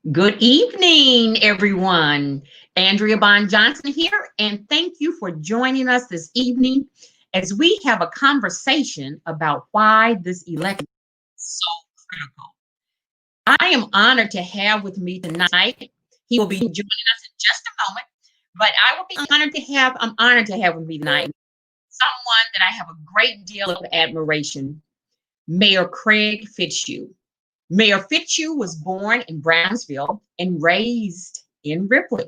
Good evening, everyone. Andrea Bond Johnson here, and thank you for joining us this evening as we have a conversation about why this election is so critical. I am honored to have with me tonight. He will be joining us in just a moment, but I'm honored to have with me tonight someone that I have a great deal of admiration, Mayor Craig Fitzhugh. Mayor Fitzhugh was born in Brownsville and raised in Ripley,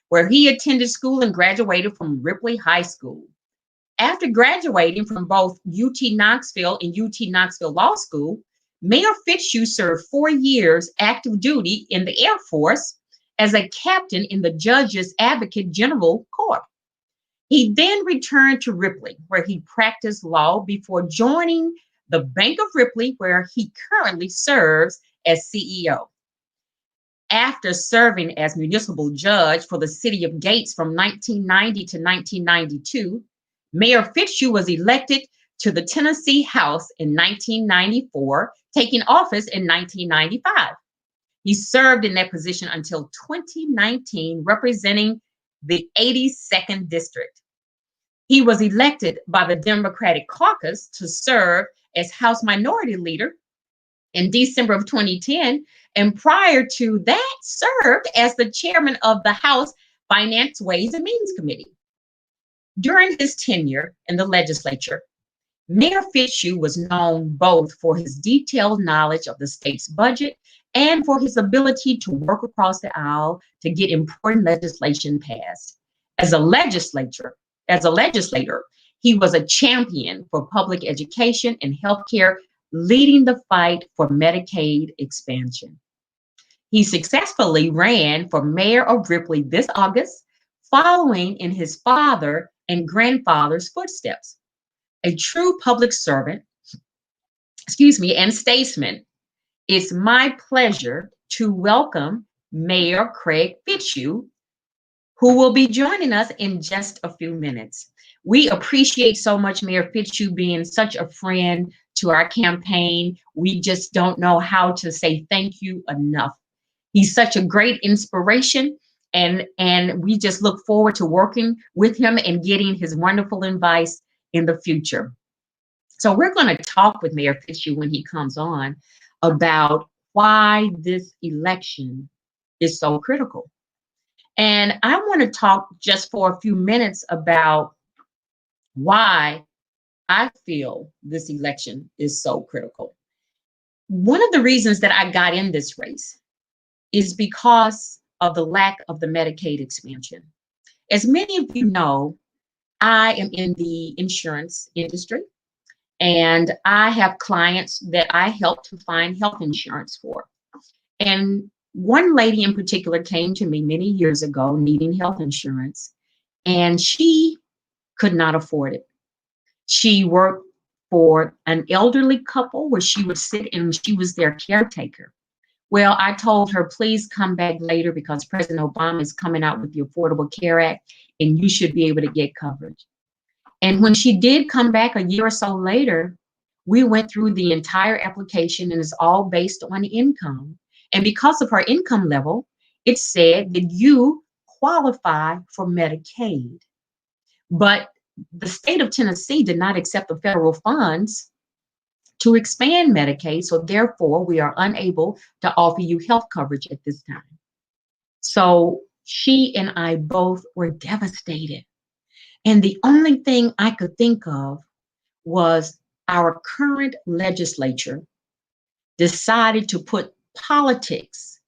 where he attended school and graduated from Ripley High School. After graduating from both UT Knoxville and UT Knoxville Law School, Mayor Fitzhugh served 4 years active duty in the Air Force as a captain in the Judge's Advocate General Corps. He then returned to Ripley, where he practiced law before joining the Bank of Ripley, where he currently serves as CEO. After serving as municipal judge for the city of Gates from 1990 to 1992, Mayor Fitzhugh was elected to the Tennessee House in 1994, taking office in 1995. He served in that position until 2019, representing the 82nd District. He was elected by the Democratic caucus to serve as House Minority Leader in December of 2010, and prior to that, served as the chairman of the House Finance, Ways, and Means Committee. During his tenure in the legislature, Mayor Fitzhugh was known both for his detailed knowledge of the state's budget and for his ability to work across the aisle to get important legislation passed. As a legislator, he was a champion for public education and healthcare, leading the fight for Medicaid expansion. He successfully ran for mayor of Ripley this August, following in his father and grandfather's footsteps. A true public servant, and statesman, it's my pleasure to welcome Mayor Craig Fitzhugh, who will be joining us in just a few minutes. We appreciate so much Mayor Fitzhugh being such a friend to our campaign. We just don't know how to say thank you enough. He's such a great inspiration, and we just look forward to working with him and getting his wonderful advice in the future. So we're going to talk with Mayor Fitzhugh when he comes on about why this election is so critical. And I want to talk just for a few minutes about why I feel this election is so critical. One of the reasons that I got in this race is because of the lack of the Medicaid expansion. As many of you know, I am in the insurance industry, and I have clients that I help to find health insurance for. And one lady in particular came to me many years ago needing health insurance, and she could not afford it. She worked for an elderly couple where she would sit and she was their caretaker. Well, I told her, please come back later because President Obama is coming out with the Affordable Care Act and you should be able to get coverage. And when she did come back a year or so later, we went through the entire application, and it's all based on income. And because of her income level, it said that you qualify for Medicaid. But the state of Tennessee did not accept the federal funds to expand Medicaid, so therefore we are unable to offer you health coverage at this time. So she and I both were devastated. And the only thing I could think of was our current legislature decided to put politics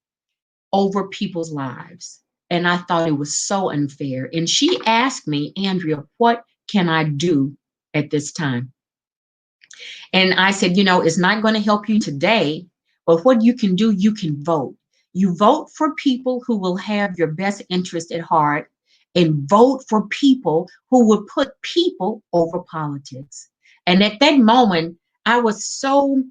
over people's lives. And I thought it was so unfair. And she asked me, Andrea, what can I do at this time? And I said, it's not going to help you today, but what you can do, you can vote. You vote for people who will have your best interest at heart, and vote for people who would put people over politics. And at that moment, I was so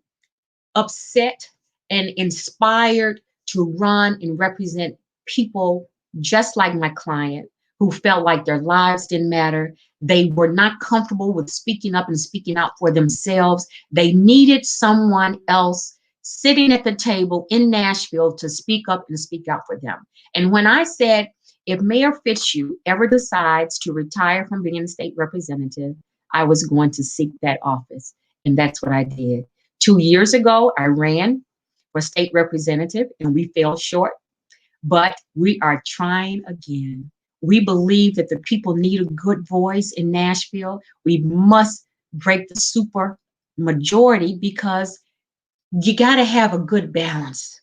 upset and inspired to run and represent people just like my client who felt like their lives didn't matter. They were not comfortable with speaking up and speaking out for themselves. They needed someone else sitting at the table in Nashville to speak up and speak out for them. And when I said, if Mayor Fitzhugh ever decides to retire from being a state representative, I was going to seek that office. And that's what I did. 2 years ago, I ran for state representative and we fell short, but we are trying again. We believe that the people need a good voice in Nashville. We must break the super majority because you got to have a good balance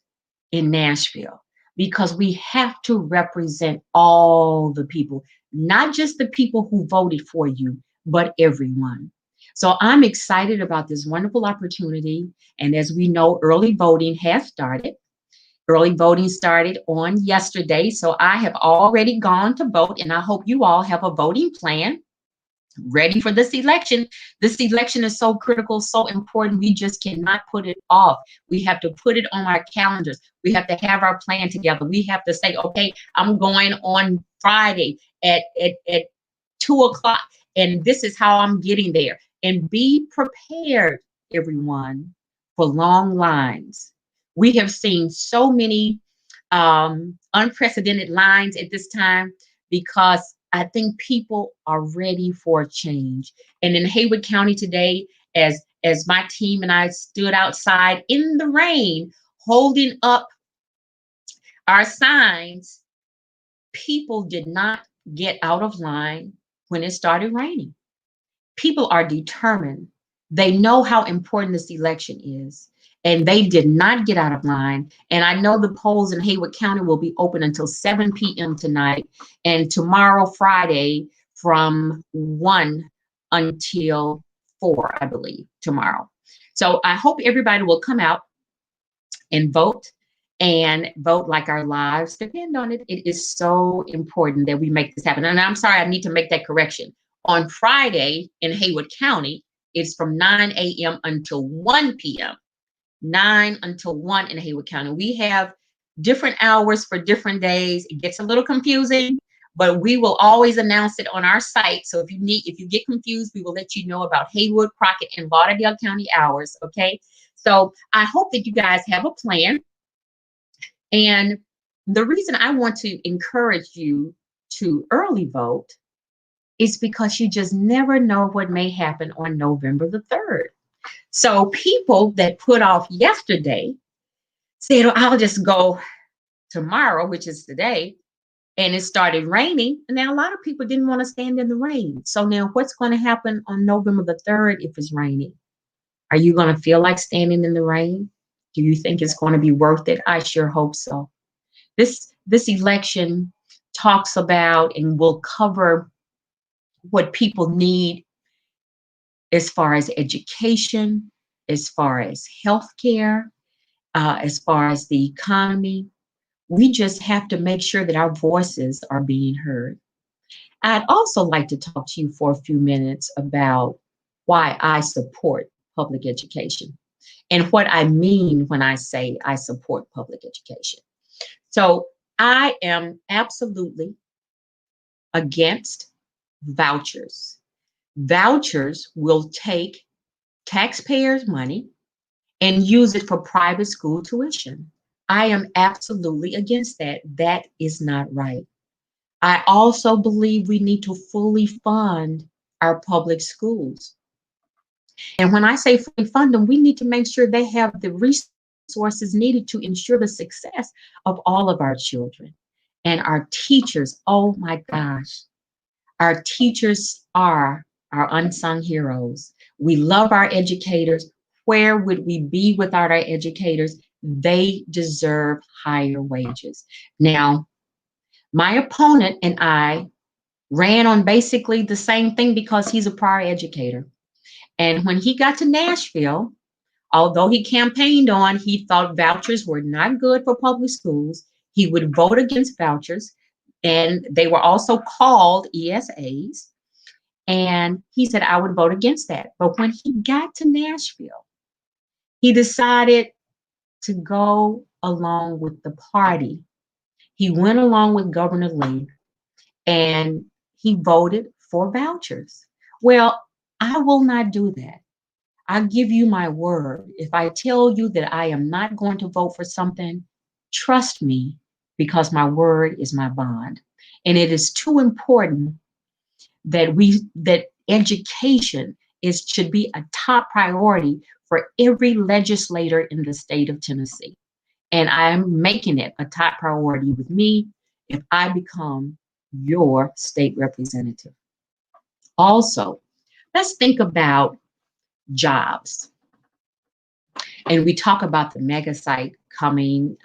in Nashville because we have to represent all the people, not just the people who voted for you, but everyone. So I'm excited about this wonderful opportunity. And as we know, early voting has started. Early voting started on yesterday. So I have already gone to vote, and I hope you all have a voting plan ready for this election. This election is so critical, so important. We just cannot put it off. We have to put it on our calendars. We have to have our plan together. We have to say, okay, I'm going on Friday at 2 o'clock, and this is how I'm getting there. And be prepared, everyone, for long lines. We have seen so many unprecedented lines at this time because I think people are ready for a change. And in Haywood County today, as my team and I stood outside in the rain, holding up our signs, people did not get out of line when it started raining. People are determined. They know how important this election is. And they did not get out of line. And I know the polls in Haywood County will be open until 7 p.m. tonight and tomorrow, Friday, from 1 until 4, I believe, tomorrow. So I hope everybody will come out and vote like our lives depend on it. It is so important that we make this happen. And I'm sorry, I need to make that correction. On Friday in Haywood County, it's from 9 a.m. until 1 p.m. 9 until 1 in Haywood County. We have different hours for different days. It gets a little confusing, but we will always announce it on our site. So if you get confused, we will let you know about Haywood, Crockett, and Lauderdale County hours. Okay. So I hope that you guys have a plan. And the reason I want to encourage you to early vote is because you just never know what may happen on November the 3rd. So people that put off yesterday said, oh, I'll just go tomorrow, which is today, and it started raining. And now a lot of people didn't want to stand in the rain. So now what's going to happen on November the 3rd if it's raining? Are you going to feel like standing in the rain? Do you think it's going to be worth it? I sure hope so. This election talks about and will cover what people need as far as education, as far as healthcare, as far as the economy. We just have to make sure that our voices are being heard. I'd also like to talk to you for a few minutes about why I support public education and what I mean when I say I support public education. So I am absolutely against vouchers. Vouchers will take taxpayers' money and use it for private school tuition. I am absolutely against that. That is not right. I also believe we need to fully fund our public schools. And when I say fully fund them, we need to make sure they have the resources needed to ensure the success of all of our children. And our teachers, oh my gosh, our teachers are our unsung heroes. We love our educators. Where would we be without our educators? They deserve higher wages. Now, my opponent and I ran on basically the same thing because he's a prior educator. And when he got to Nashville, although he campaigned on, he thought vouchers were not good for public schools. He would vote against vouchers. And they were also called ESAs. And he said, I would vote against that. But when he got to Nashville, he decided to go along with the party. He went along with Governor Lee and he voted for vouchers. Well, I will not do that. I give you my word. If I tell you that I am not going to vote for something, trust me, because my word is my bond. And it is too important that education is should be a top priority for every legislator in the state of Tennessee. And I'm making it a top priority with me if I become your state representative. Also, let's think about jobs. And we talk about the mega site coming.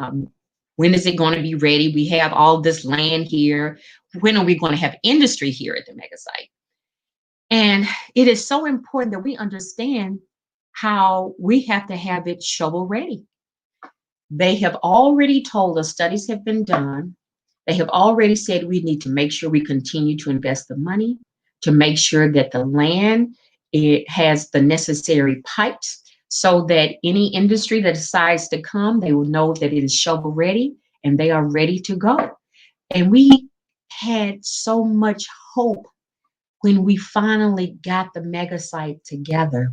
When is it going to be ready? We have all this land here. When are we going to have industry here at the mega site? And it is so important that we understand how we have to have it shovel ready. They have already told us, studies have been done. They have already said we need to make sure we continue to invest the money, to make sure that the land it has the necessary pipes so that any industry that decides to come, they will know that it is shovel ready and they are ready to go. And we had so much hope when we finally got the mega site together.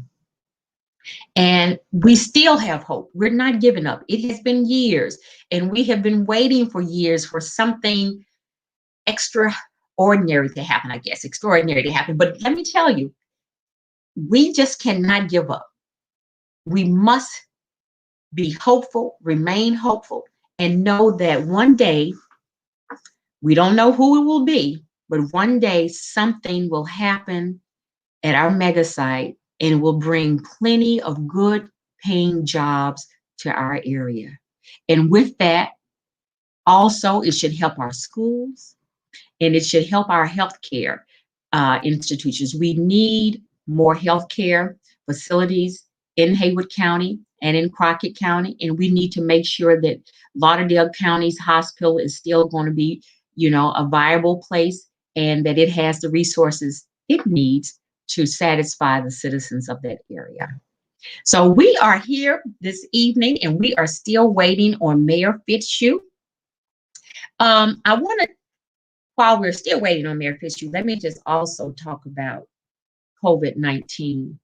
And we still have hope. We're not giving up. It has been years, and we have been waiting for years for something extraordinary to happen, I guess, extraordinary to happen. But let me tell you, we just cannot give up. We must be hopeful, remain hopeful, and know that one day, we don't know who it will be, but one day something will happen at our mega site and will bring plenty of good paying jobs to our area. And with that, also, it should help our schools and it should help our healthcare institutions. We need more healthcare facilities in Haywood County and in Crockett County, and we need to make sure that Lauderdale County's hospital is still going to be, a viable place and that it has the resources it needs to satisfy the citizens of that area. So we are here this evening and we are still waiting on Mayor Fitzhugh. I want to, while we're still waiting on Mayor Fitzhugh, let me just also talk about COVID-19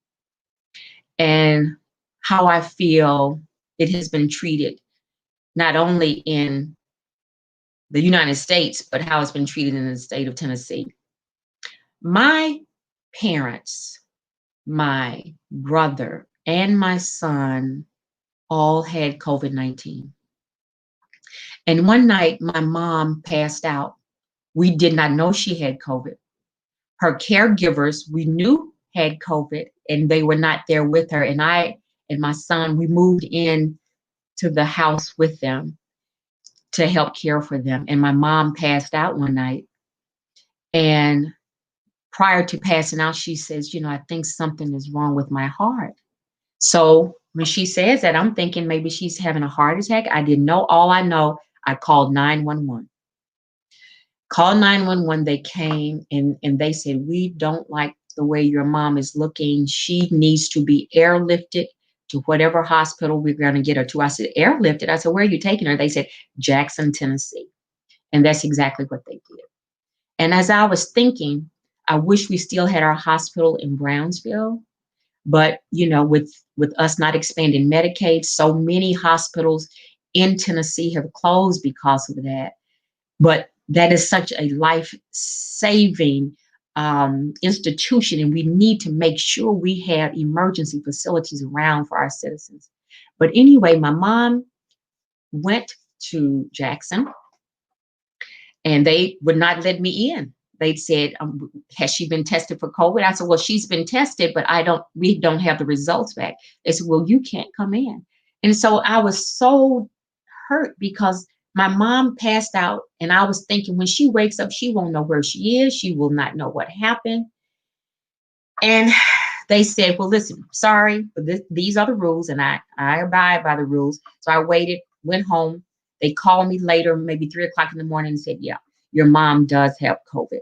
and how I feel it has been treated, not only in the United States, but how it's been treated in the state of Tennessee. My parents, my brother, and my son all had COVID-19. And one night, my mom passed out. We did not know she had COVID. Her caregivers, we knew had COVID, and they were not there with her. And I and my son, we moved in to the house with them to help care for them. And my mom passed out one night. And prior to passing out, she says, I think something is wrong with my heart. So when she says that, I'm thinking maybe she's having a heart attack. I didn't know. All I know, I called 911. Called 911, they came and they said, we don't like the way your mom is looking. She needs to be airlifted to whatever hospital we're going to get her to. I said, airlifted? I said, where are you taking her? They said, Jackson, Tennessee. And that's exactly what they did. And as I was thinking, I wish we still had our hospital in Brownsville. But, with us not expanding Medicaid, so many hospitals in Tennessee have closed because of that. But that is such a life-saving institution, and we need to make sure we have emergency facilities around for our citizens. But anyway, my mom went to Jackson, and they would not let me in. They said, has she been tested for COVID? I said, well, she's been tested, but we don't have the results back. They said, well, you can't come in. And so I was so hurt because my mom passed out, and I was thinking when she wakes up, she won't know where she is. She will not know what happened. And they said, well, listen, sorry, but these are the rules, and I abide by the rules. So I waited, went home. They called me later, maybe 3:00 in the morning, and said, yeah, your mom does have COVID.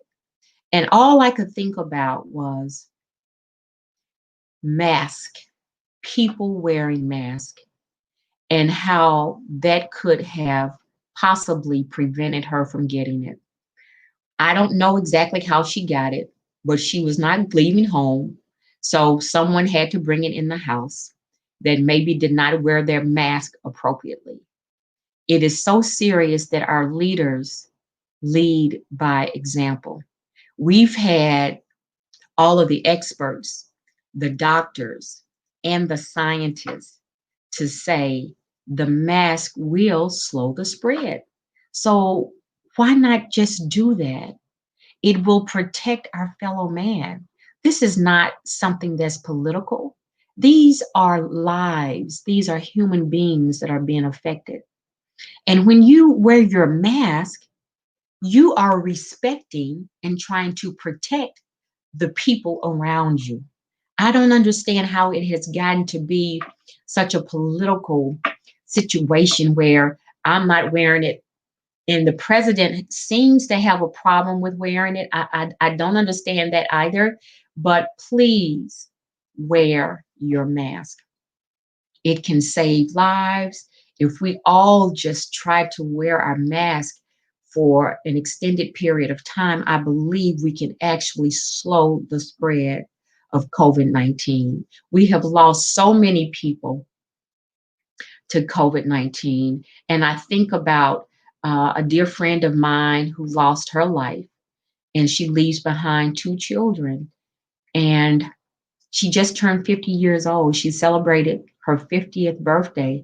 And all I could think about was mask, people wearing masks, and how that could have possibly prevented her from getting it. I don't know exactly how she got it, but she was not leaving home. So someone had to bring it in the house that maybe did not wear their mask appropriately. It is so serious that our leaders lead by example. We've had all of the experts, the doctors, and the scientists to say the mask will slow the spread. So why not just do that? It will protect our fellow man. This is not something that's political. These are lives, these are human beings that are being affected. And when you wear your mask, you are respecting and trying to protect the people around you. I don't understand how it has gotten to be such a political situation where I'm not wearing it and the president seems to have a problem with wearing it. I don't understand that either, but please wear your mask. It can save lives. If we all just try to wear our mask for an extended period of time, I believe we can actually slow the spread of COVID-19. We have lost so many people to COVID-19. And I think about a dear friend of mine who lost her life, and she leaves behind two children. And she just turned 50 years old. She celebrated her 50th birthday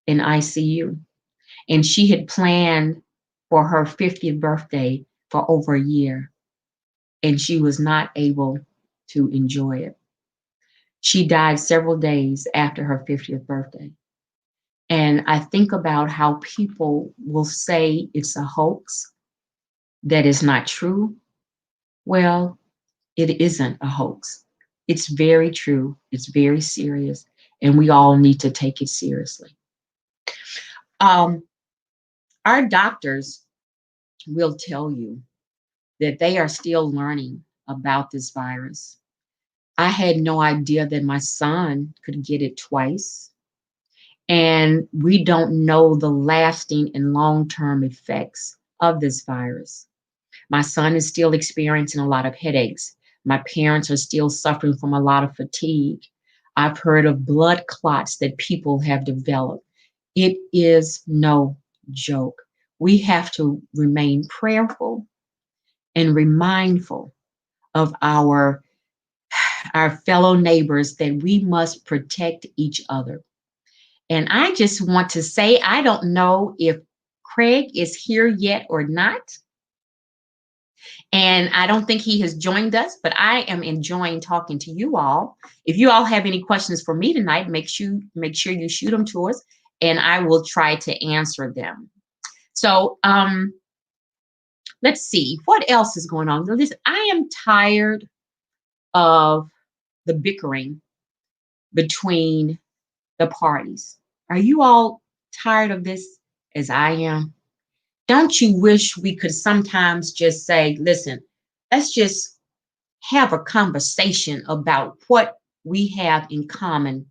in ICU. And she had planned for her 50th birthday for over a year, and she was not able to enjoy it. She died several days after her 50th birthday. And I think about how people will say it's a hoax, that is not true. Well, it isn't a hoax. It's very true. It's very serious. And we all need to take it seriously. Um, our doctors will tell you that they are still learning about this virus. I had no idea that my son could get it twice. And we don't know the lasting and long term effects of this virus. My son is still experiencing a lot of headaches. My parents are still suffering from a lot of fatigue. I've heard of blood clots that people have developed. It is no joke. We have to remain prayerful and remindful of our fellow neighbors that we must protect each other. And I just want to say, I don't know if Craig is here yet or not. And I don't think he has joined us, but I am enjoying talking to you all. If you all have any questions for me tonight, make sure you shoot them to us, and I will try to answer them. So let's see what else is going on. Listen, I am tired of the bickering between the parties. Are you all tired of this as I am? Don't you wish we could sometimes just say, listen, let's just have a conversation about what we have in common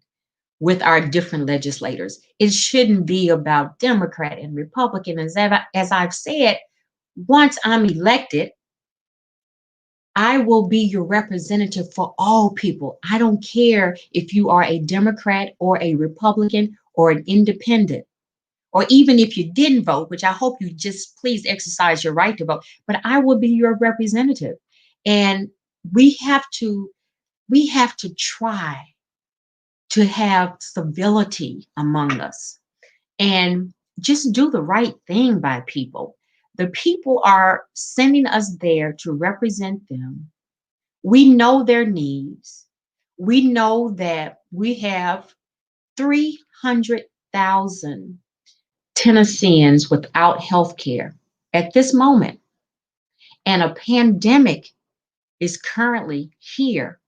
with our different legislators? It shouldn't be about Democrat and Republican. As I've said, once I'm elected, I will be your representative for all people. I don't care if you are a Democrat or a Republican or an independent, or even if you didn't vote, which I hope you just please exercise your right to vote, but I will be your representative. And we have to try to have civility among us and just do the right thing by people. The people are sending us there to represent them. We know their needs. We know that we have 300,000 Tennesseans without health care at this moment. And a pandemic is currently here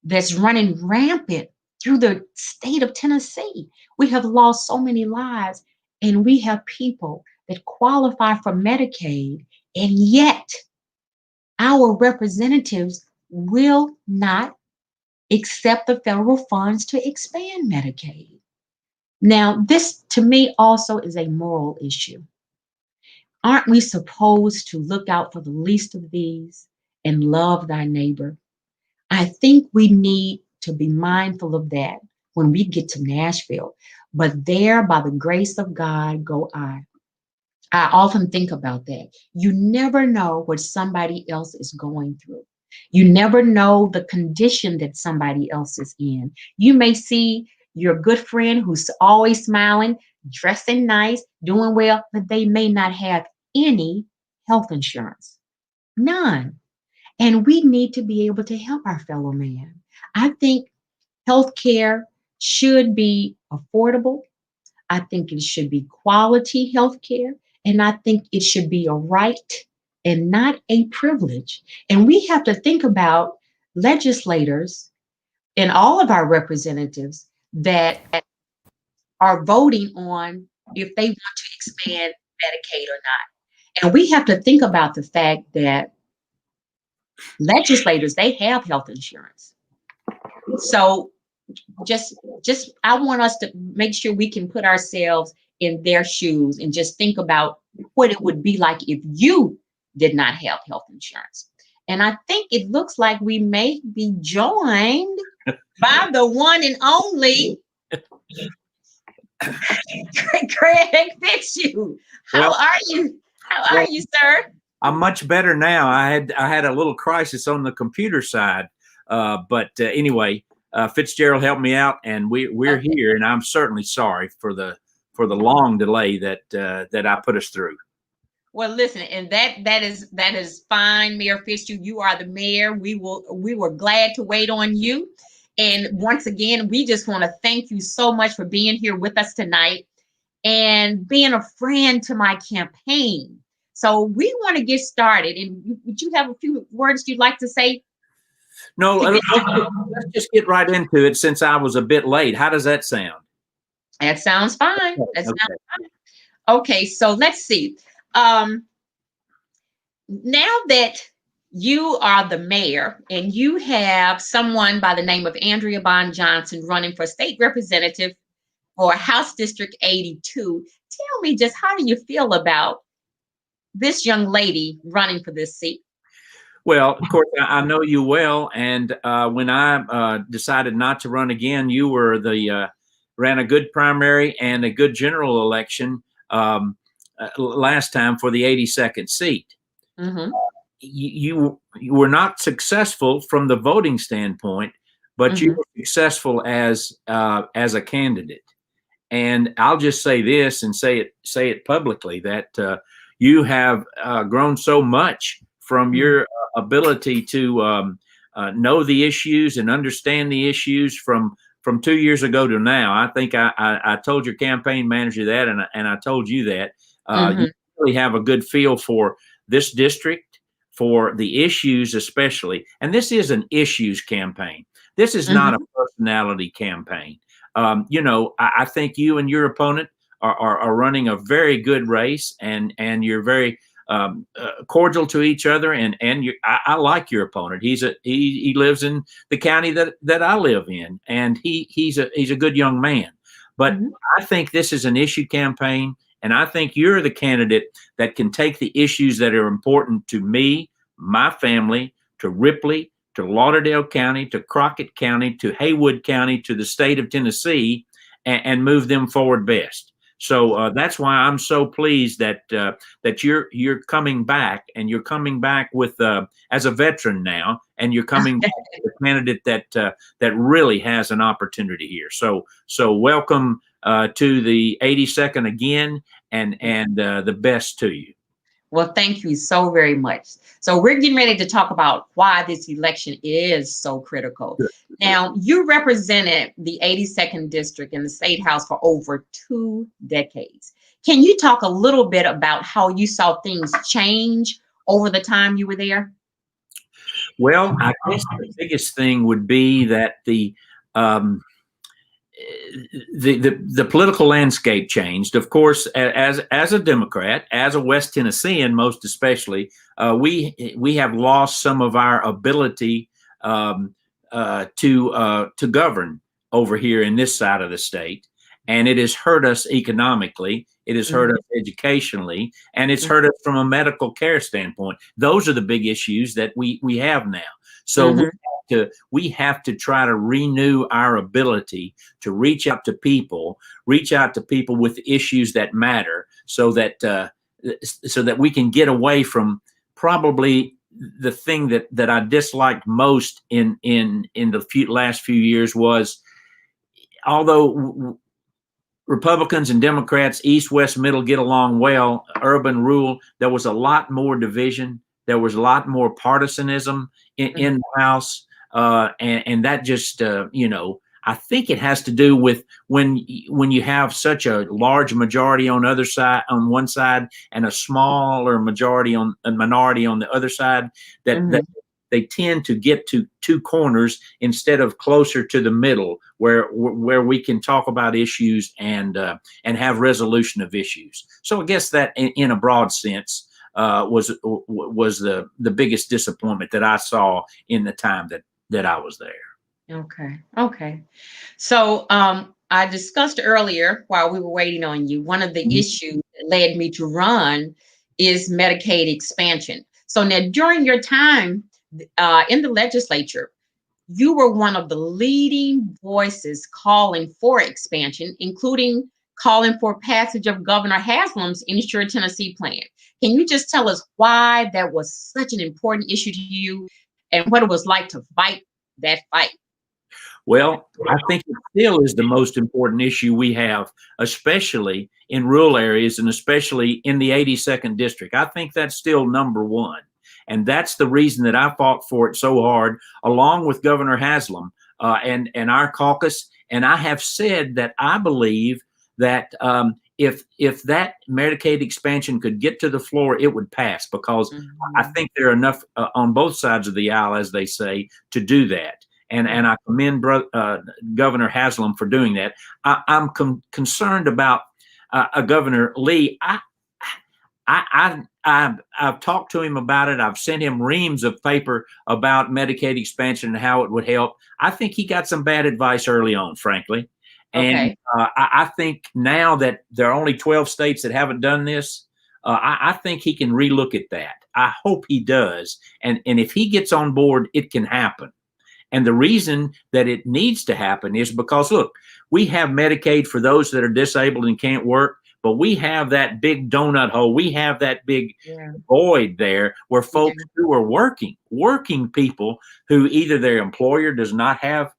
that's running rampant through the state of Tennessee. We have lost so many lives, and we have people that qualify for Medicaid, and yet our representatives will not accept the federal funds to expand Medicaid. Now, this to me also is a moral issue. Aren't we supposed to look out for the least of these and love thy neighbor? I think we need to be mindful of that when we get to Nashville. But there, by the grace of God, go I. I often think about that. You never know what somebody else is going through. You never know the condition that somebody else is in. You may see your good friend who's always smiling, dressing nice, doing well, but they may not have any health insurance. None. And we need to be able to help our fellow man. I think healthcare should be affordable. I think it should be quality healthcare. And I think it should be a right and not a privilege. And we have to think about legislators and all of our representatives that are voting on if they want to expand Medicaid or not. And we have to think about the fact that legislators, they have health insurance. So just I want us to make sure we can put ourselves in their shoes and just think about what it would be like if you did not have health insurance. And I think it looks like we may be joined by the one and only Craig Fitzhugh. How are you? How are you, sir? I'm much better now. I had a little crisis on the computer side, but anyway, Fitzgerald helped me out, and we're here. And I'm certainly sorry for the long delay that I put us through. Well, listen, and that is fine, Mayor Fitzhugh. You are the mayor. We were glad to wait on you. And once again, we just want to thank you so much for being here with us tonight and being a friend to my campaign. So we want to get started. And would you have a few words you'd like to say? No, let's just get right into it since I was a bit late. How does that sound? That sounds fine. That sounds fine. Okay, so let's see. Now that you are the mayor and you have someone by the name of Andrea Johnson running for state representative for House District 82, tell me just how do you feel about this young lady running for this seat? Well, of course, I know you well, and when I decided not to run again, you were ran a good primary and a good general election last time for the 82nd seat. Mm-hmm. You were not successful from the voting standpoint, but Mm-hmm. you were successful as a candidate. And I'll just say this and say it publicly that you have grown so much from your ability to know the issues and understand the issues from 2 years ago to now. I think I told your campaign manager that, and I told you that you really have a good feel for this district, for the issues especially. And this is an issues campaign. This is not a personality campaign. I think you and your opponent are running a very good race, and you're very cordial to each other. And I like your opponent. He lives in the county that I live in, and he's a good young man. But I think this is an issue campaign, and I think you're the candidate that can take the issues that are important to me, my family, to Ripley, to Lauderdale County, to Crockett County, to Haywood County, to the state of Tennessee, and move them forward best. So that's why I'm so pleased that you're coming back, and you're coming back with as a veteran now, and you're coming back with a candidate that really has an opportunity here. So welcome to the 82nd again, and the best to you. Well, thank you so very much. So we're getting ready to talk about why this election is so critical. Good. Now, you represented the 82nd District in the State House for over 2 decades. Can you talk a little bit about how you saw things change over the time you were there? Well, I guess the biggest thing would be that the political landscape changed. Of course, as a Democrat, as a West Tennessean, most especially, we have lost some of our ability to govern over here in this side of the state, and it has hurt us economically. It has hurt us educationally, and it's hurt us from a medical care standpoint. Those are the big issues that we have now. So we have to try to renew our ability to reach out to people with issues that matter, so that we can get away from probably the thing that I disliked most in the last few years was, although Republicans and Democrats, East, West, Middle, get along well, urban, rural, there was a lot more division. There was a lot more partisanism in the House. And that just, I think it has to do with when you have such a large majority on one side and a smaller minority on the other side, that they tend to get to two corners instead of closer to the middle, where we can talk about issues and have resolution of issues. So I guess that in a broad sense was the biggest disappointment that I saw in the time that I was there. Okay. So I discussed earlier, while we were waiting on you, one of the issues that led me to run is Medicaid expansion. So now, during your time in the legislature, you were one of the leading voices calling for expansion, including calling for passage of Governor Haslam's Insure Tennessee plan. Can you just tell us why that was such an important issue to you and what it was like to fight that fight? Well, I think it still is the most important issue we have, especially in rural areas and especially in the 82nd district. I think that's still number one. And that's the reason that I fought for it so hard, along with Governor Haslam and our caucus. And I have said that I believe that if that Medicaid expansion could get to the floor, it would pass, because I think there are enough on both sides of the aisle, as they say, to do that. And I commend Governor Haslam for doing that. I'm concerned about Governor Lee. I've talked to him about it. I've sent him reams of paper about Medicaid expansion and how it would help. I think he got some bad advice early on, frankly. And I think now that there are only 12 states that haven't done this, I think he can relook at that. I hope he does. And if he gets on board, it can happen. And the reason that it needs to happen is because, look, we have Medicaid for those that are disabled and can't work, but we have that big donut hole. We have that big void there where folks who are working people who either their employer does not have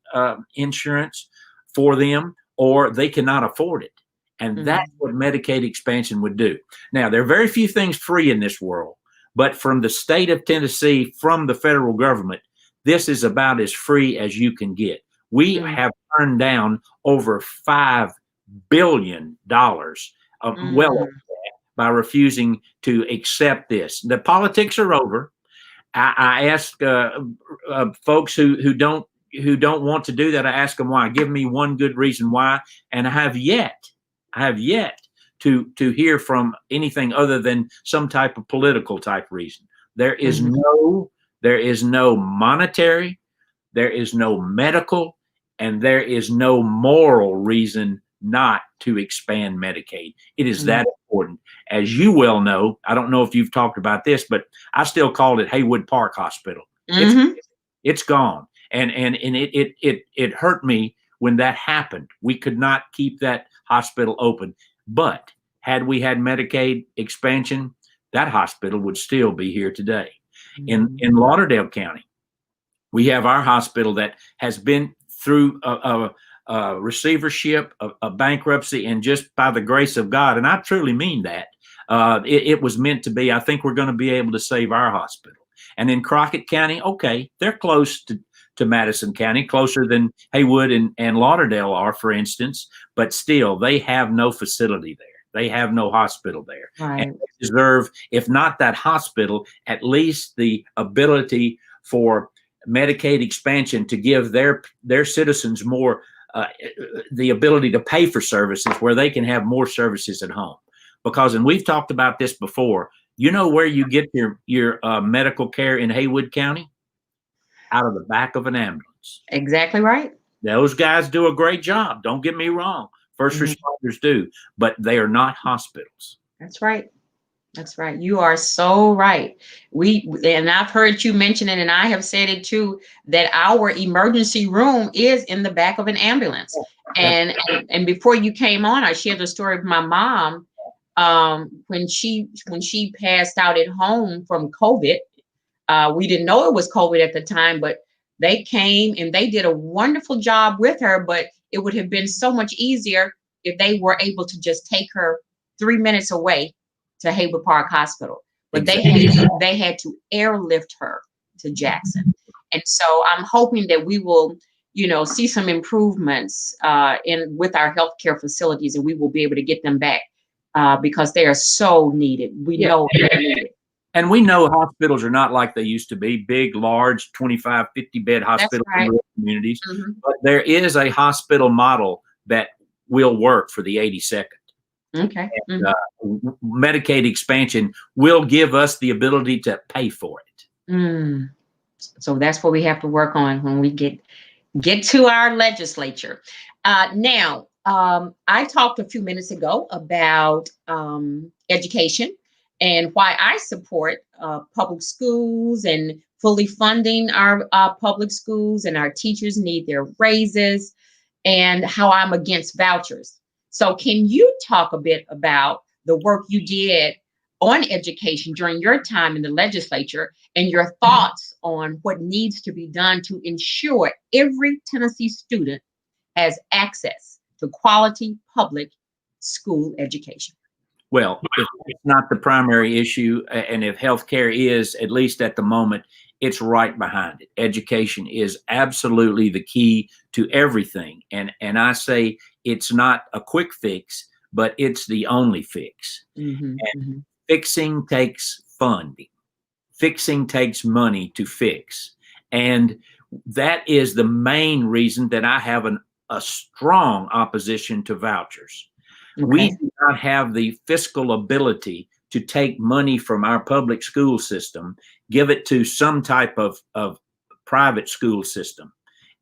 insurance for them or they cannot afford it. And that's what Medicaid expansion would do. Now, there are very few things free in this world, but from the state of Tennessee, from the federal government, this is about as free as you can get. We have turned down over $5 billion, well over that, by refusing to accept this. The politics are over. I ask folks who don't want to do that, I ask them why. Give me one good reason why, and I have yet to hear from anything other than some type of political type reason. There is no monetary, there is no medical, and there is no moral reason not to expand Medicaid. It is that important. As you well know, I don't know if you've talked about this, but I still called it Haywood Park Hospital. It's gone. And it hurt me when that happened. We could not keep that hospital open. But had we had Medicaid expansion, that hospital would still be here today. In Lauderdale County, we have our hospital that has been through a receivership, a bankruptcy, and just by the grace of God, and I truly mean that, it was meant to be. I think we're going to be able to save our hospital. And in Crockett County, okay, they're close to Madison County, closer than Haywood and Lauderdale are, for instance, but still, they have no facility there. They have no hospital there. Right. And they deserve, if not that hospital, at least the ability for Medicaid expansion to give their citizens more, the ability to pay for services where they can have more services at home. Because, and we've talked about this before, you know where you get your medical care in Haywood County? Out of the back of an ambulance. Exactly right. Those guys do a great job. Don't get me wrong. First responders do, but they are not hospitals. That's right. That's right. You are so right. And I've heard you mention it, and I have said it too, that our emergency room is in the back of an ambulance. That, And before you came on, I shared the story of my mom, when she passed out at home from COVID. We didn't know it was COVID at the time, but they came and they did a wonderful job with her. But it would have been so much easier if they were able to just take her 3 minutes away to Haywood Park Hospital. But exactly. they had to airlift her to Jackson. And so I'm hoping that we will, see some improvements in with our healthcare facilities, and we will be able to get them back because they are so needed. We Yeah. know they're needed. And we know hospitals are not like they used to be, big, large, 25, 50 bed That's hospitals in right. rural communities. Mhm. But there is a hospital model that will work for the 82nd. Okay. And, Medicaid expansion will give us the ability to pay for it. Mm. So that's what we have to work on when we get to our legislature. Now, I talked a few minutes ago about education and why I support public schools and fully funding our public schools, and our teachers need their raises, and how I'm against vouchers. So, can you talk a bit about the work you did on education during your time in the legislature and your thoughts on what needs to be done to ensure every Tennessee student has access to quality public school education? Well, if it's not the primary issue, and if healthcare is, at least at the moment, it's right behind it. Education is absolutely the key to everything. And I say it's not a quick fix, but it's the only fix. Mm-hmm, And mm-hmm. fixing takes funding. Fixing takes money to fix. And that is the main reason that I have a strong opposition to vouchers. Okay. We do not have the fiscal ability to take money from our public school system, give it to some type of private school system.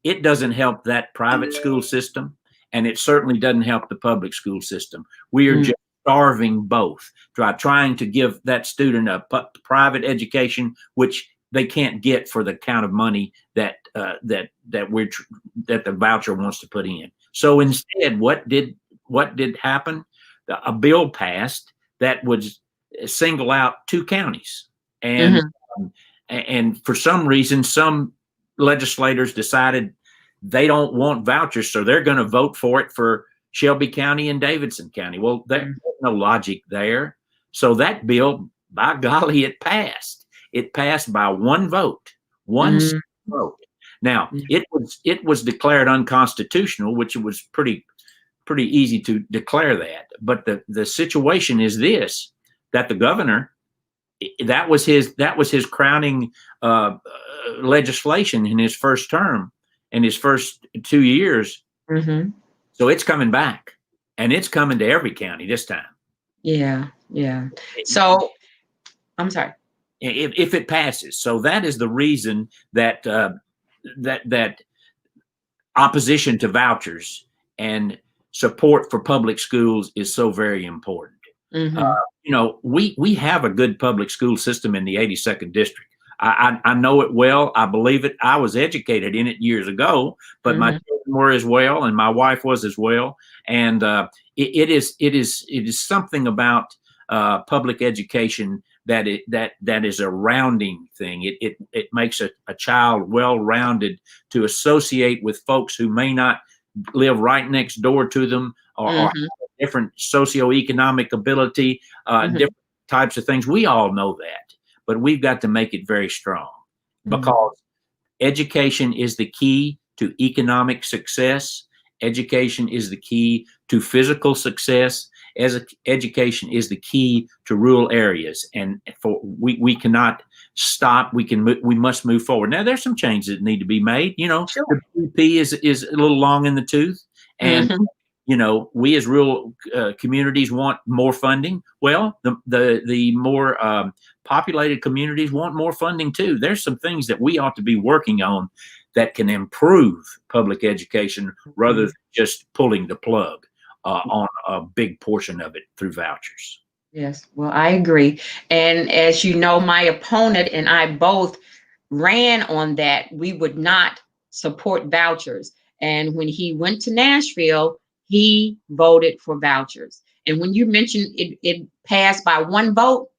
It doesn't help that private school system, and it certainly doesn't help the public school system. We are just starving both, trying to give that student a private education, which they can't get for the kind of money that that the voucher wants to put in. So instead, what did happen? A bill passed that would single out 2 counties, and and for some reason, some legislators decided they don't want vouchers, so they're going to vote for it for Shelby County and Davidson County. Well, there's no logic there. So that bill, by golly, it passed. It passed by one vote, one vote. Now, it was declared unconstitutional, which was pretty easy to declare that. But the situation is this: that the governor, that was his crowning legislation in his first term, in his first 2 years. Mm-hmm. So it's coming back, and it's coming to every county this time. Yeah, yeah. So I'm sorry. If it passes, so that is the reason that that opposition to vouchers and support for public schools is so very important. We have a good public school system in the 82nd district. I know it well. I believe it. I was educated in it years ago, but my children were as well, and my wife was as well. And it is something about public education that is a rounding thing. It makes a child well-rounded to associate with folks who may not live right next door to them, or have different socioeconomic ability, different types of things. We all know that, but we've got to make it very strong, because education is the key to economic success. Education is the key to physical success. Education is the key to rural areas, and we cannot stop. We must move forward. Now, there's some changes that need to be made. Sure. The PPP is a little long in the tooth, and we as rural communities want more funding. Well, the more populated communities want more funding too. There's some things that we ought to be working on that can improve public education rather than just pulling the plug on a big portion of it through vouchers. Yes, well, I agree. And as you know, my opponent and I both ran on that. We would not support vouchers. And when he went to Nashville, he voted for vouchers. And when you mentioned it passed by one vote,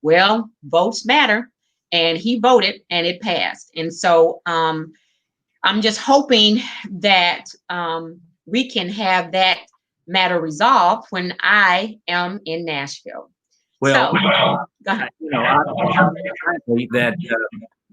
well, votes matter. And he voted and it passed. And so I'm just hoping that we can have that matter resolved when I am in Nashville. Well, So, go ahead. frankly, that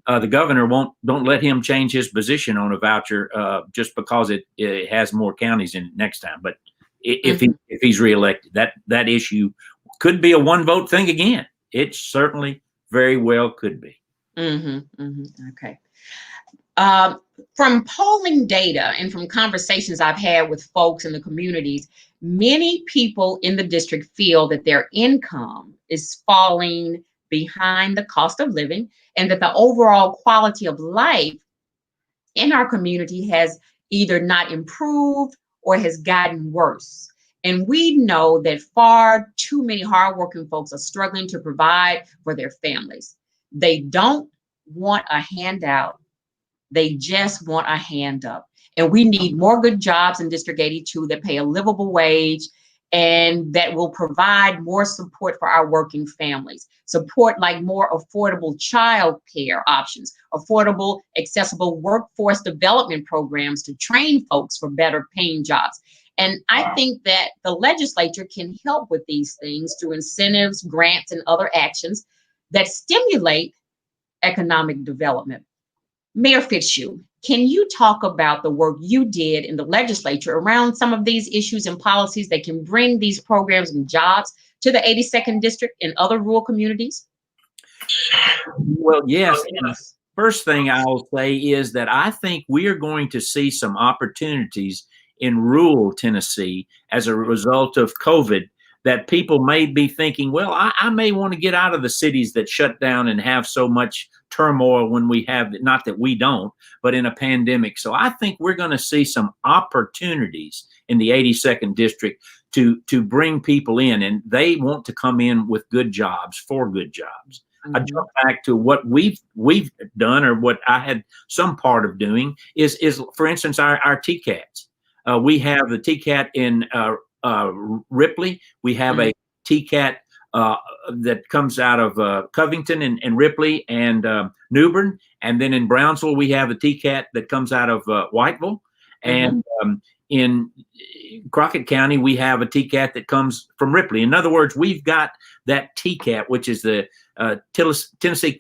the governor don't let him change his position on a voucher just because it has more counties in it next time. But if he's reelected, that issue could be a one vote thing again. It certainly very well could be. Okay. From polling data and from conversations I've had with folks in the communities, many people in the district feel that their income is falling behind the cost of living and that the overall quality of life in our community has either not improved or has gotten worse. And we know that far too many hardworking folks are struggling to provide for their families. They don't want a handout. They just want a hand up. And we need more good jobs in District 82 that pay a livable wage and that will provide more support for our working families. Support like more affordable child care options, affordable, accessible workforce development programs to train folks for better paying jobs. And I think that the legislature can help with these things through incentives, grants, and other actions that stimulate economic development. Mayor Fitzhugh, can you talk about the work you did in the legislature around some of these issues and policies that can bring these programs and jobs to the 82nd District and other rural communities? Well, yes. First thing I'll say is that I think we are going to see some opportunities in rural Tennessee as a result of COVID that people may be thinking, well, I may want to get out of the cities that shut down and have so much turmoil when we have, not that we don't, but in a pandemic. So I think we're going to see some opportunities in the 82nd District to bring people in, and they want to come in with good jobs, for good jobs. I jump back to what we've done, or what I had some part of doing is for instance, our TCATs. We have the TCAT in Ripley. We have a TCAT that comes out of Covington and Ripley and Newbern. And then in Brownsville, we have a TCAT that comes out of Whiteville. And in Crockett County, we have a TCAT that comes from Ripley. In other words, we've got that TCAT, which is the Tennessee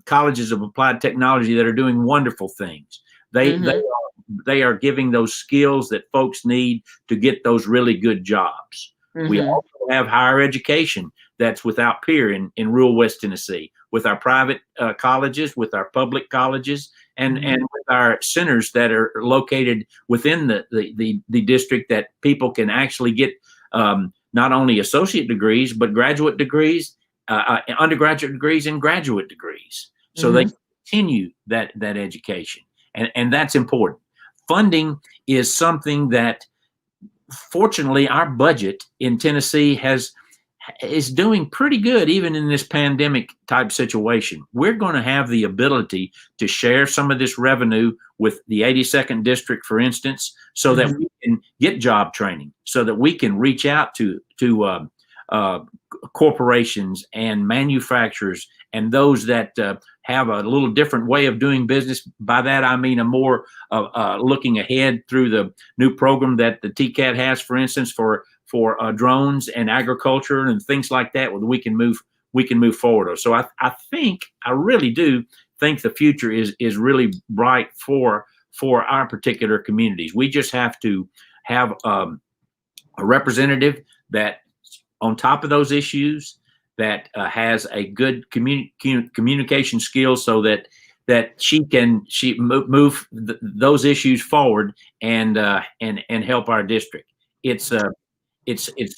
Colleges of Applied Technology, that are doing wonderful things. They are giving those skills that folks need to get those really good jobs. We also have higher education that's without peer in rural West Tennessee, with our private colleges, with our public colleges, and with our centers that are located within the district, that people can actually get not only associate degrees, but graduate degrees, undergraduate degrees, and graduate degrees. So they continue that education. And that's important. Funding is something that, fortunately, our budget in Tennessee is doing pretty good, even in this pandemic type situation. We're going to have the ability to share some of this revenue with the 82nd District, for instance, so that we can get job training, so that we can reach out to corporations and manufacturers and those that have a little different way of doing business. By that, I mean a more looking ahead through the new program that the TCAT has, for instance, for drones and agriculture and things like that, where we can move forward. So I really do think the future is really bright for our particular communities. We just have to have a representative that, on top of those issues, that has a good communication skills, so that she move those issues forward and help our district. It's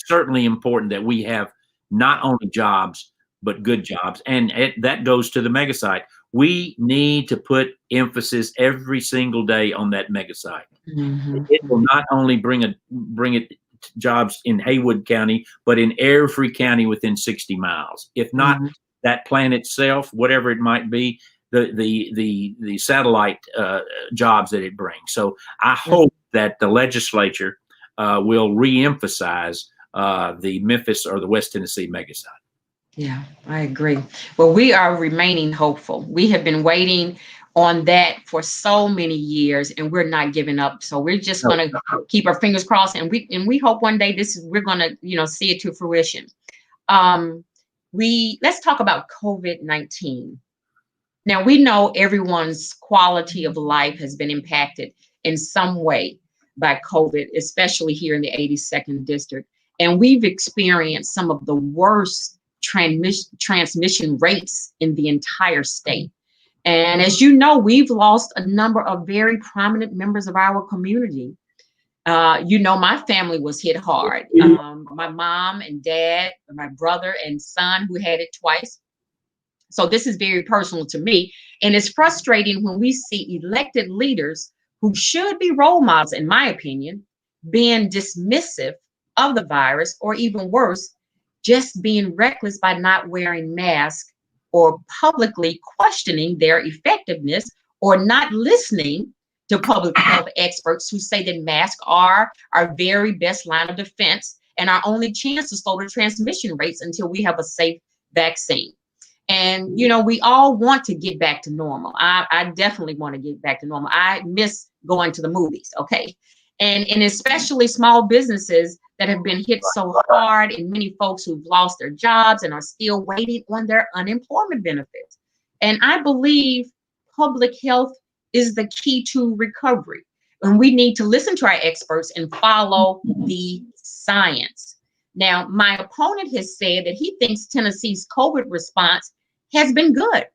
certainly important that we have not only jobs, but good jobs, and that goes to the mega site. We need to put emphasis every single day on that mega site. It will not only bring it jobs in Haywood County, but in every county within 60 miles. If not that plant itself, whatever it might be, the satellite jobs that it brings. So I hope that the legislature will reemphasize the Memphis or the West Tennessee megasite. Yeah, I agree. Well, we are remaining hopeful. We have been waiting on that for so many years, and we're not giving up. So we're just going to keep our fingers crossed, and we hope one day we're going to see it to fruition. Let's talk about COVID-19. Now, we know everyone's quality of life has been impacted in some way by COVID, especially here in the 82nd district, and we've experienced some of the worst transmission rates in the entire state. And as you know, we've lost a number of very prominent members of our community. My family was hit hard. My mom and dad, my brother and son who had it twice. So this is very personal to me. And it's frustrating when we see elected leaders who should be role models, in my opinion, being dismissive of the virus, or even worse, just being reckless by not wearing masks or publicly questioning their effectiveness, or not listening to public health experts who say that masks are our very best line of defense and our only chance to slow the transmission rates until we have a safe vaccine. And, we all want to get back to normal. I definitely want to get back to normal. I miss going to the movies, okay? And especially small businesses that have been hit so hard, and many folks who've lost their jobs and are still waiting on their unemployment benefits. And I believe public health is the key to recovery. And we need to listen to our experts and follow the science. Now, my opponent has said that he thinks Tennessee's COVID response has been good,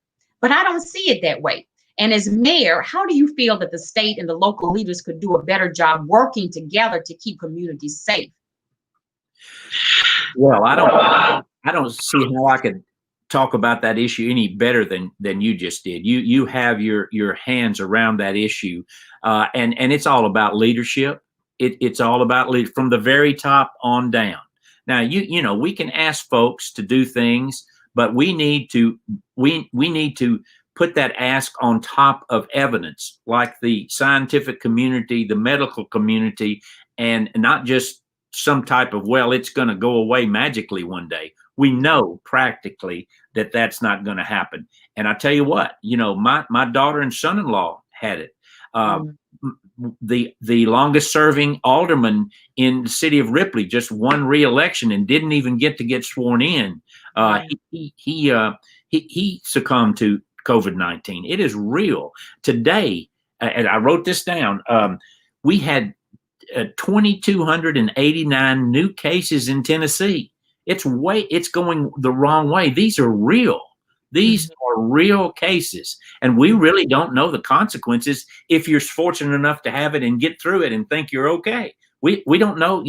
but I don't see it that way. And as mayor, how do you feel that the state and the local leaders could do a better job working together to keep communities safe? Well, I don't see how I could talk about that issue any better than you just did. You have your hands around that issue, and it's all about leadership. It's all about from the very top on down. Now, we can ask folks to do things, but we need to put that ask on top of evidence, like the scientific community, the medical community, and not just some type of, well, it's going to go away magically one day. We know practically that that's not going to happen. And I tell you what, my daughter and son-in-law had it. The longest serving alderman in the city of Ripley just won re-election and didn't even get sworn in. He succumbed to COVID-19. It is real. Today, and I wrote this down, we had 2,289 new cases in Tennessee. It's going the wrong way. These are real. These are real cases, and we really don't know the consequences if you're fortunate enough to have it and get through it and think you're okay. We don't know,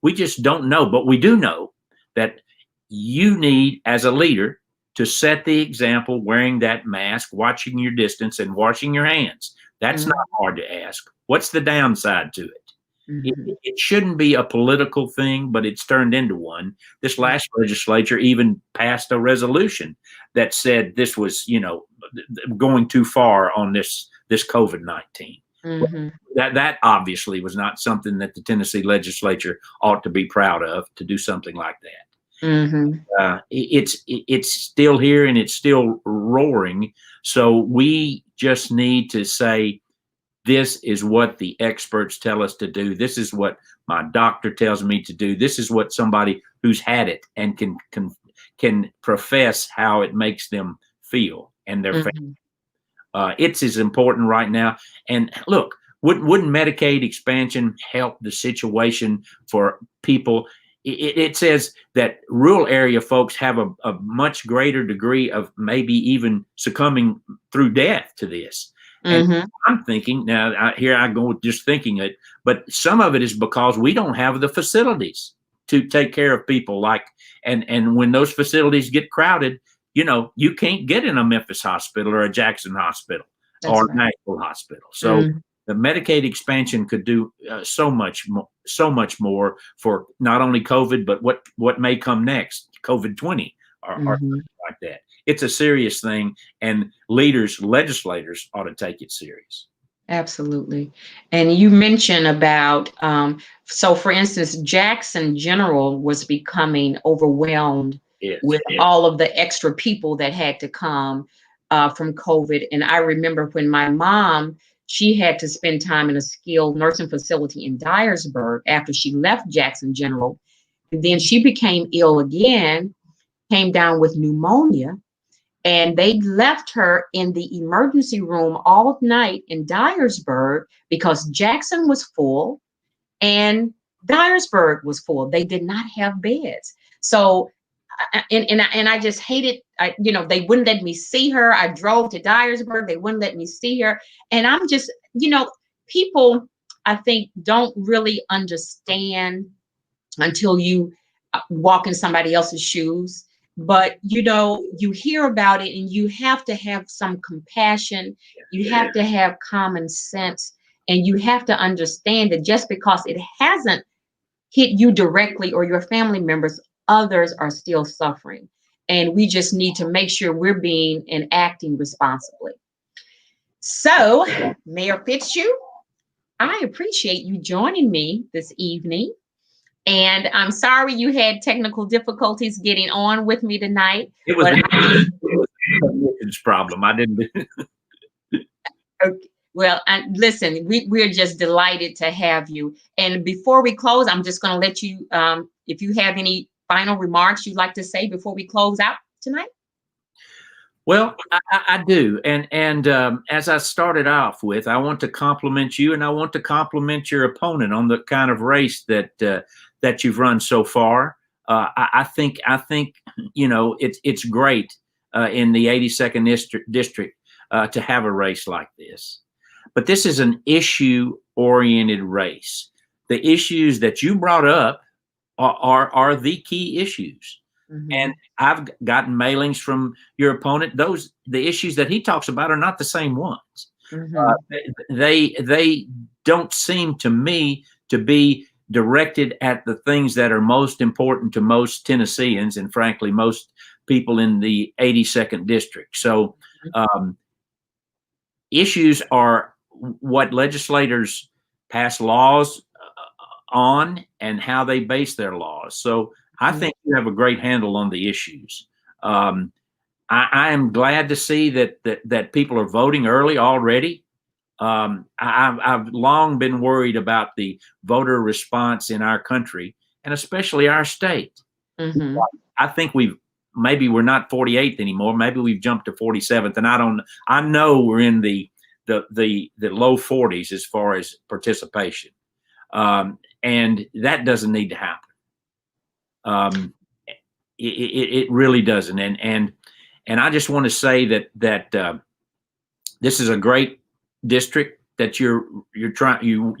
we just don't know, but we do know that you need, as a leader, to set the example, wearing that mask, watching your distance, and washing your hands. That's not hard to ask. What's the downside to it? It shouldn't be a political thing, but it's turned into one. This last legislature even passed a resolution that said this was, going too far on this COVID-19. That obviously was not something that the Tennessee legislature ought to be proud of, to do something like that. It's still here and it's still roaring. So we just need to say, this is what the experts tell us to do. This is what my doctor tells me to do. This is what somebody who's had it and can profess how it makes them feel and their family. It's as important right now. And look, wouldn't Medicaid expansion help the situation for people? It says that rural area folks have a much greater degree of maybe even succumbing through death to this. And I'm thinking now, here I go just thinking it, but some of it is because we don't have the facilities to take care of people and when those facilities get crowded, you can't get in a Memphis hospital or a Jackson hospital or a Nashville hospital. So the Medicaid expansion could do so much more for not only COVID, but what may come next, COVID-20 or something like that. It's a serious thing, and legislators ought to take it serious. Absolutely. And you mentioned about, so for instance, Jackson General was becoming overwhelmed with all of the extra people that had to come from COVID. And I remember when my mom, she had to spend time in a skilled nursing facility in Dyersburg after she left Jackson General. And then she became ill again, came down with pneumonia. And they left her in the emergency room all night in Dyersburg because Jackson was full and Dyersburg was full. They did not have beds. So, and I just hated, they wouldn't let me see her. I drove to Dyersburg. They wouldn't let me see her. And I'm just, people, I think, don't really understand until you walk in somebody else's shoes. But, you hear about it and you have to have some compassion. You have to have common sense, and you have to understand that just because it hasn't hit you directly or your family members, others are still suffering. And we just need to make sure we're being and acting responsibly. So, Mayor Fitzhugh, I appreciate you joining me this evening. And I'm sorry you had technical difficulties getting on with me tonight. It was a problem. I didn't. Okay. Well, listen, we're just delighted to have you. And before we close, I'm just going to let you, if you have any final remarks you'd like to say before we close out tonight. Well, I do. And as I started off with, I want to compliment you, and I want to compliment your opponent on the kind of race that you've run so far. I think it's great in the 82nd district to have a race like this. But this is an issue-oriented race. The issues that you brought up are the key issues. And I've gotten mailings from your opponent. The issues that he talks about are not the same ones. They don't seem to me to be directed at the things that are most important to most Tennesseans and, frankly, most people in the 82nd district. So issues are what legislators pass laws on and how they base their laws. So I think you have a great handle on the issues. I am glad to see that people are voting early already. I've long been worried about the voter response in our country, and especially our state. I think maybe we're not 48th anymore. Maybe we've jumped to 47th, and I know we're in the low 40s as far as participation, and that doesn't need to happen. It really doesn't, and I just want to say that this is a great district that you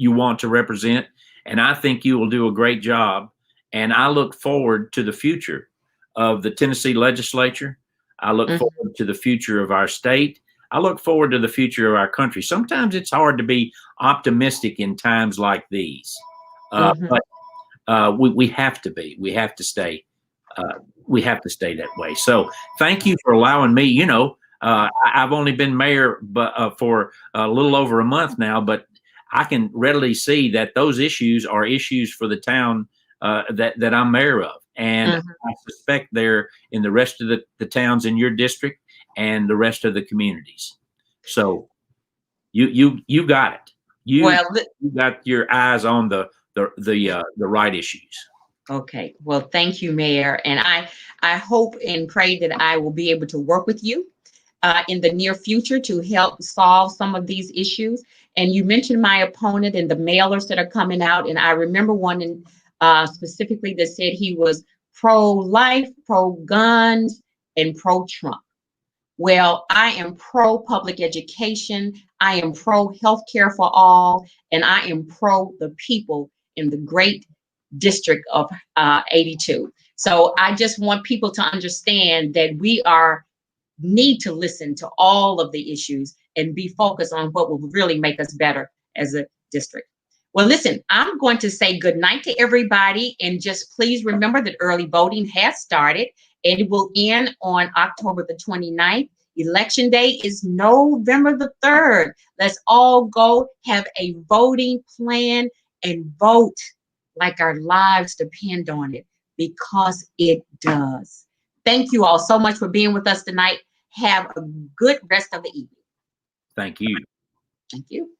want to represent, and I think you will do a great job. And I look forward to the future of the Tennessee legislature. I look forward to the future of our state. I look forward to the future of our country. Sometimes it's hard to be optimistic in times like these, but we have to be. We have to stay. We have to stay that way. So thank you for allowing me. I've only been mayor for a little over a month now, but I can readily see that those issues are issues for the town that I'm mayor of. And I suspect they're in the rest of the towns in your district and the rest of the communities. So you got it. You got your eyes on the right issues. Okay. Well, thank you, Mayor. And I hope and pray that I will be able to work with you in the near future to help solve some of these issues. And you mentioned my opponent and the mailers that are coming out. And I remember one specifically that said he was pro-life, pro-guns, and pro-Trump. Well, I am pro-public education. I am pro-healthcare for all. And I am pro the people in the great district of 82. So I just want people to understand that we need to listen to all of the issues and be focused on what will really make us better as a district. Well, listen, I'm going to say good night to everybody, and just please remember that early voting has started and it will end on October the 29th. Election day is November the 3rd. Let's all go have a voting plan and vote like our lives depend on it, because it does. Thank you all so much for being with us tonight. Have a good rest of the evening. Thank you. Thank you.